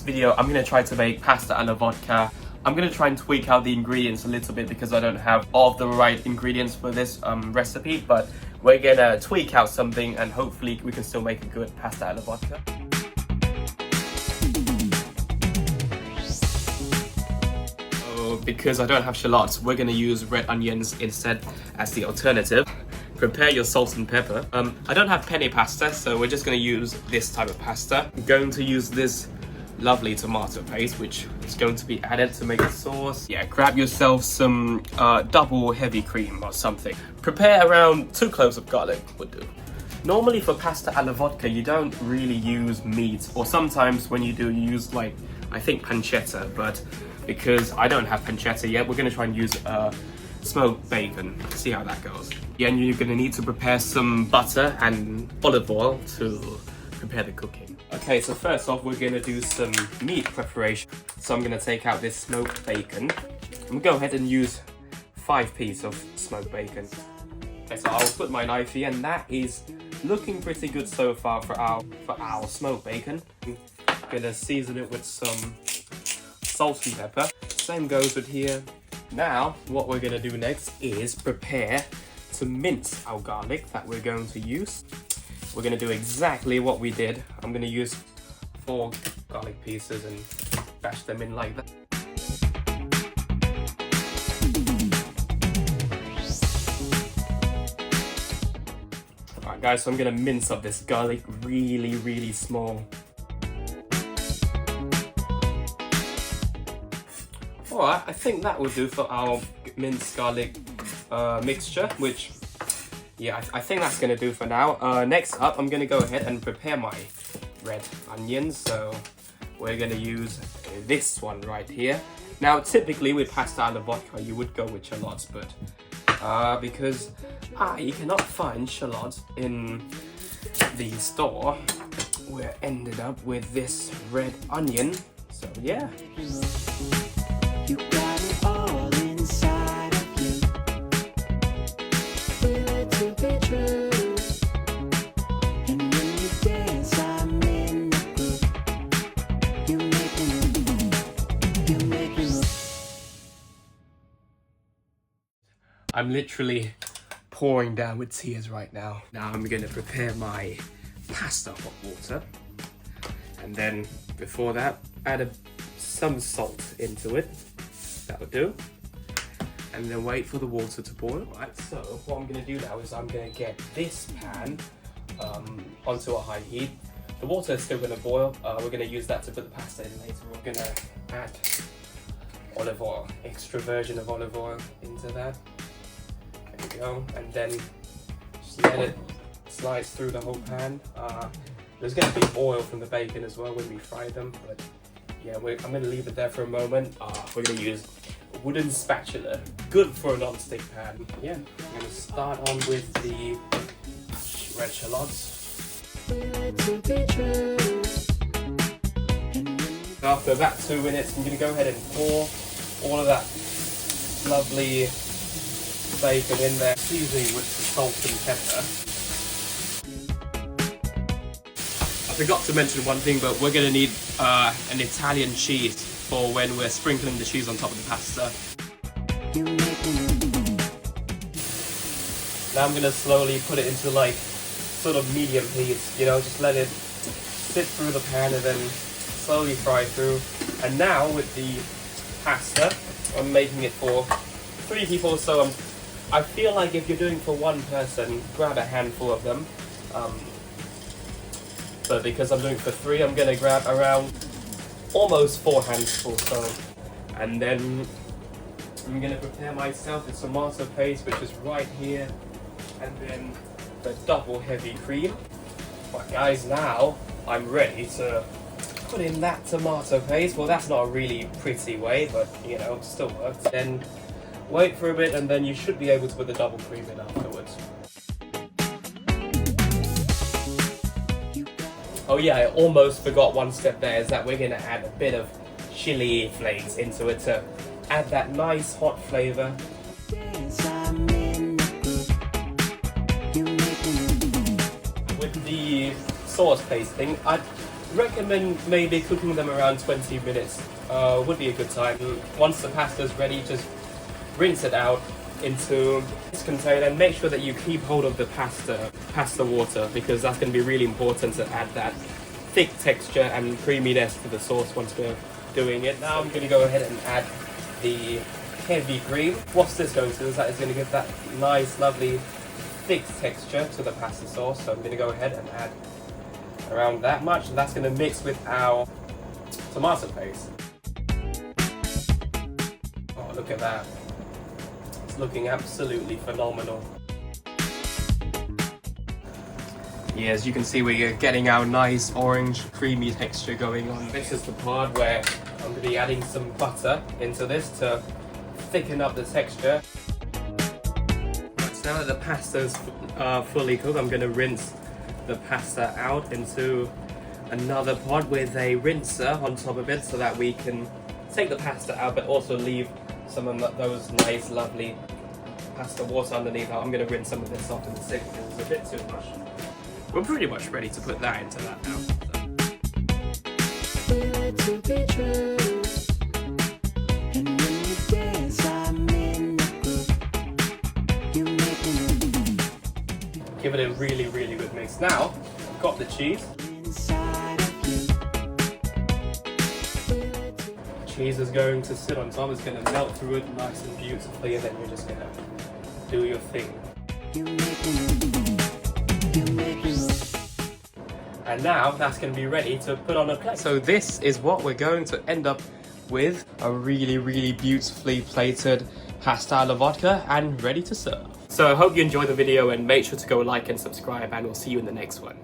video, I'm going to try to make pasta alla vodka. I'm going to try and tweak out the ingredients a little bit because I don't have all of the right ingredients for this recipe, but we're going to tweak out something and hopefully we can still make a good pasta alla vodka. So, because I don't have shallots, we're going to use red onions instead as the alternative. Prepare your salt and pepper. I don't have penne pasta, so we're just going to use this type of pasta. I'm going to use this lovely tomato paste, which is going to be added to make a sauce. Yeah, grab yourself some double heavy cream or something. Prepare around 2 cloves of garlic would do. Normally for pasta alla vodka, you don't really use meat, or sometimes when you do, you use like, I think pancetta, but because I don't have pancetta yet, we're going to try and use smoked bacon. See how that goes. Yeah, and you're going to need to prepare some butter and olive oil to prepare the cooking. Okay, so first off, we're going to do some meat preparation. So I'm going to take out this smoked bacon. I'm going to go ahead and use 5 pieces of smoked bacon. Okay, so I'll put my knife here, and that is looking pretty good so far for our smoked bacon. I'm going to season it with some salt and pepper. Same goes with here. Now, what we're going to do next is prepare to mince our garlic that we're going to use. We're going to do exactly what we did. I'm going to use 4 garlic pieces and bash them in like that. Alright guys, so I'm going to mince up this garlic really small. Alright, I think that will do for our minced garlic mixture, which, yeah, I think that's going to do for now. Next up, I'm going to go ahead and prepare my red onions. So we're going to use this one right here. Now, typically with pasta alla vodka, you would go with shallots, but because I cannot find shallots in the store, we ended up with this red onion. So yeah. You got it all inside of you. Feel it to be true. And when you dance, I'm in the group. You make me move. I'm literally pouring down with tears right now. Now I'm gonna prepare my pasta hot water. And then before that, add some salt into it. That'll do. And then wait for the water to boil. Right, so what I'm going to do now is I'm going to get this pan onto a high heat. The water is still going to boil. We're going to use that to put the pasta in later. We're going to add olive oil, extra virgin of olive oil into that. There we go. And then just let it slide through the whole pan. There's going to be oil from the bacon as well when we fry them, but yeah, I'm going to leave it there for a moment. We're going to use a wooden spatula, good for a non-stick pan. Yeah, I'm going to start on with the red shallots. After about 2 minutes, I'm going to go ahead and pour all of that lovely bacon in there, seasoning with salt and pepper. I forgot to mention one thing, but we're going to need an Italian cheese for when we're sprinkling the cheese on top of the pasta. Now I'm going to slowly put it into like sort of medium heat, you know, just let it sit through the pan and then slowly fry through. And now with the pasta, I'm making it for 3 people, so I feel like if you're doing for 1 person, grab a handful of them. But because I'm doing for 3, I'm going to grab around almost 4 handfuls. So, and then I'm going to prepare myself the tomato paste, which is right here, and then the double heavy cream. But guys, now I'm ready to put in that tomato paste. Well, that's not a really pretty way, but you know, it still works. Then wait for a bit, and then you should be able to put the double cream in afterwards. Oh yeah, I almost forgot one step there, is that we're going to add a bit of chili flakes into it to add that nice hot flavour. With the sauce pasting, recommend maybe cooking them around 20 minutes would be a good time. Once the pasta is ready, just rinse it out into this container and make sure that you keep hold of the pasta water, because that's going to be really important to add that thick texture and creaminess to the sauce once we're doing it. Now I'm going to go ahead and add the heavy cream. What's this going to do is that it's going to give that nice, lovely, thick texture to the pasta sauce. So I'm going to go ahead and add around that much, and that's going to mix with our tomato paste. Oh, look at that. It's looking absolutely phenomenal. Yeah, as you can see, we're getting our nice orange creamy texture going on. This is the part where I'm going to be adding some butter into this to thicken up the texture. Right, so now that the pasta's fully cooked, I'm going to rinse the pasta out into another pot with a rinser on top of it, so that we can take the pasta out but also leave some of those nice lovely pasta water underneath. I'm going to rinse some of this off in the sink because it's a bit too much. We're pretty much ready to put that into that now. Give it a really, really good mix. Now, I've got the cheese. Cheese is going to sit on top, it's going to melt through it nice and beautifully, and then you're just going to do your thing. And now that's going to be ready to put on a plate. So this is what we're going to end up with, a really, really beautifully plated pasta alla vodka and ready to serve. So I hope you enjoyed the video, and make sure to go like and subscribe, and we'll see you in the next one.